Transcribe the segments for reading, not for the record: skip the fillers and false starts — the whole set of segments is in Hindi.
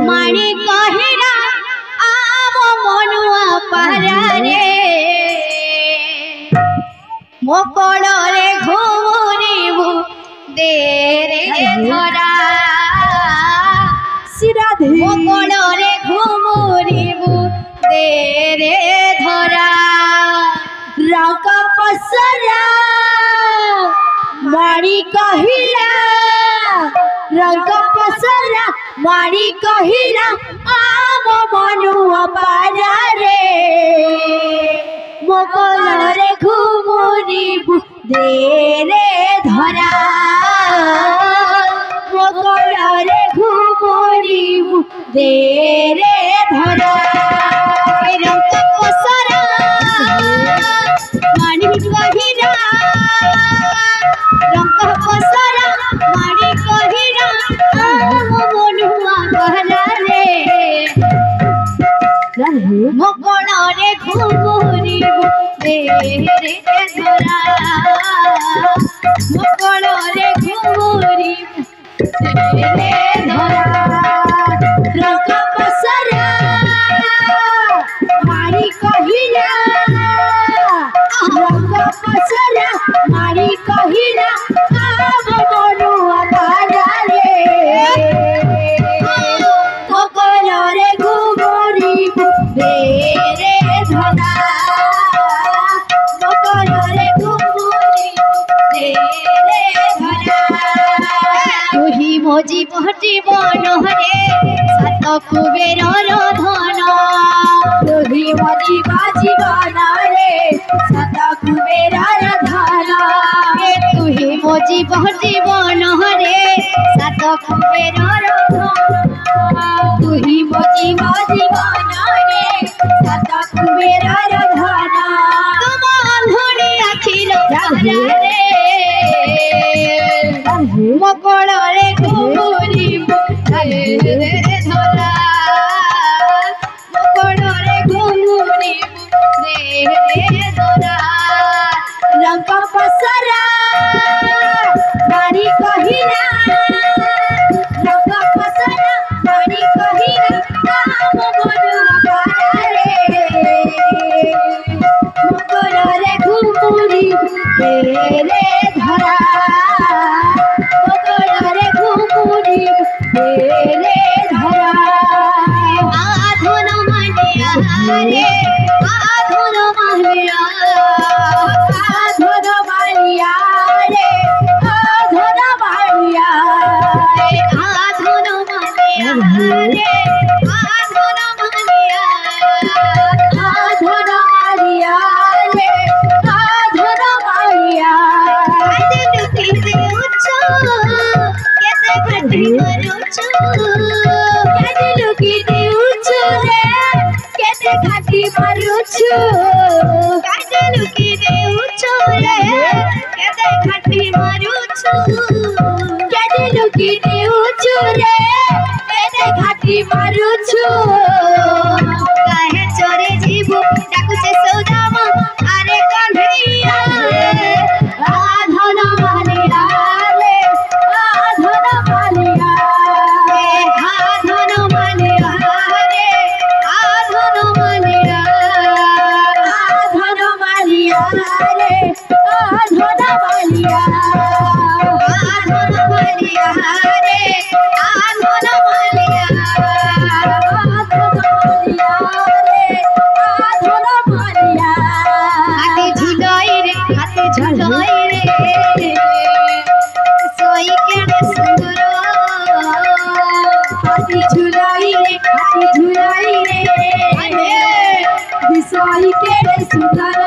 माणी कहिरा आम मनुआ पारे मो कोड़े घूमू देरे धरा मो कोड़े घूमू देरे धरा रंग पसरा माड़ी कहिला रंग पसरा माड़ी कहिला आम मनुआ पारे मो कोड़े घूमू देरे धरा मो कोड़े घूमू देरे धरा रंग पसरा माड़ी कहिला रंग पसरा माड़ी कहिला आम मनुआ पारे मो कोड़े घूमू देरे धरा मो कोड़े घूमू देरे धरा रंग पसरा माड़ी कहिला रंग पसरा माड़ी कहिला आम मनुआ पारे मो कोड़े घूमू देरे धरा मो कोड़े घूमू देरे धरा तुही मो जीवन हरे सात कुबेर धन तुही मो जीवन रे सात कुबेर धन तुही मो जीवन हरे सात कुबेर धन तुही मो जीवन रे सात कुबेर धन तुम अंधुनी आखिर रे मो कोड़े घूमू देरे धरा मो कोड़े घूमू देरे धरा रंग पसरा माड़ी कहिला रंग पसरा माड़ी कहिला आम मनुआ पारे मो कोड़े घूमू देरे धरा मो कोड़े घूमू देरे धरा आधुन मानिया रे आधुन मानिया आधुन मानिया रे आधुन मानिया आधुन मानिया रे आधुन मानिया आधुन मानिया रे आधुन मानिया आधुन किसे उच्च केते घटी मरुछु आधुन किसे उच्च रे केते घटी मरुछु आधुन किसे उच्च रे केते घटी मरुछु आधुन किसे उच्च रे केते घटी मरुछु काहे चोरे जीवो डाकुचे सौदाम आरे कन्हैया आधन मानिया रे आधन मानिया आधन मानिया रे आधन मानिया आधन मानिया रे आधन मानिया आधन मानिया रे आधन मानिया आधन मानिया रे आधन मानिया हाथे झुलाई रे सोई केड़े सुंदर हाथी झुलाई रे सोई केड़े सुंदर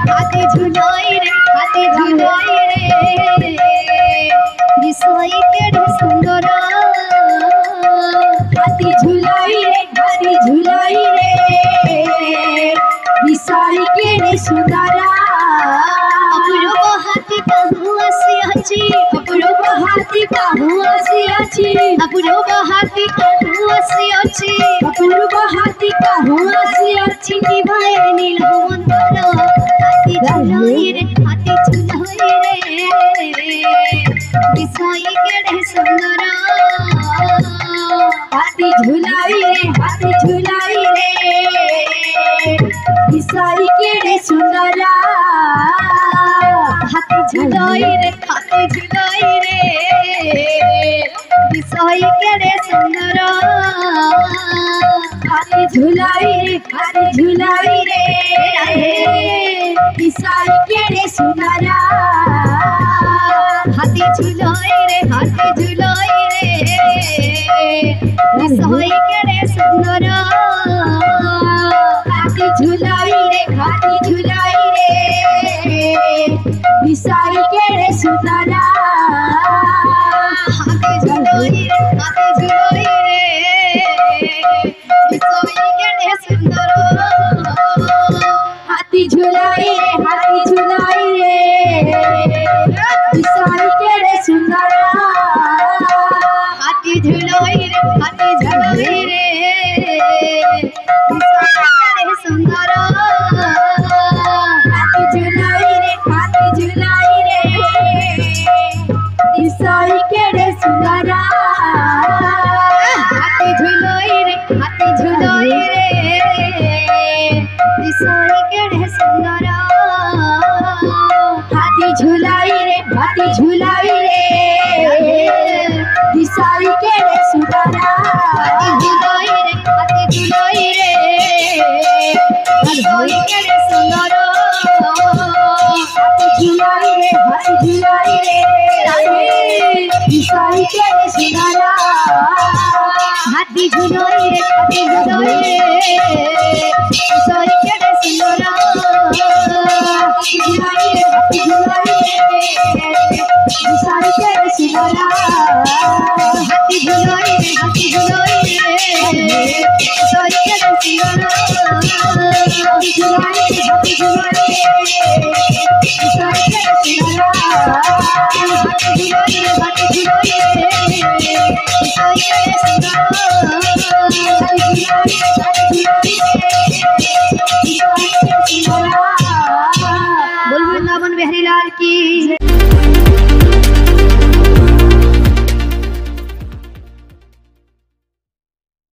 हाथी झुलाई रे सोई केड़े सुंदर हाथी झुलाई रे सोई केड़े सुंदर अपूर्व हाथी कहूँ आसी अछि अपूर्व हाथी कहूँ आसी अछि अपूर्व हाथी कहूँ आसी अछि अपूर्व हाथी कहूँ आसी अछि कि भाई नील मंदर हाथी झुलाई रे विषय केड़े सुंदर हाथी झुलाई रे विषय केड़े सुंदर हाथी झुलाई रे विषय केड़े सुंदर हाथी झुलाई रे विषय केड़े सुंदर हाथी झुलाई रे विषय केड़े सुंदर हाथी झुलाई रे विषय केड़े सुंदर हाथी झुलाई रे विषय केड़े सुंदर हाथी झुलाई रे सुंदर हाथी झुलाई रे विषय केड़े सुंदर हाथी झुलाई रे विषय केड़े सुंदर हाथी झुलाई रे विषय केड़े सुंदर हाथी झुलाई रे विषय केड़े सुंदर हाथी झुलाई रे विषय केड़े सुंदर हाथी झुलाई रे विषय केड़े सुंदर हाथी झुलाई रे विषय केड़े सुंदर हाथी झुलाई रे विषय केड़े सुंदर हाथी झुलाई रे विषय केड़े सुंदर हाथी झुलाई रे विषय केड़े सुंदर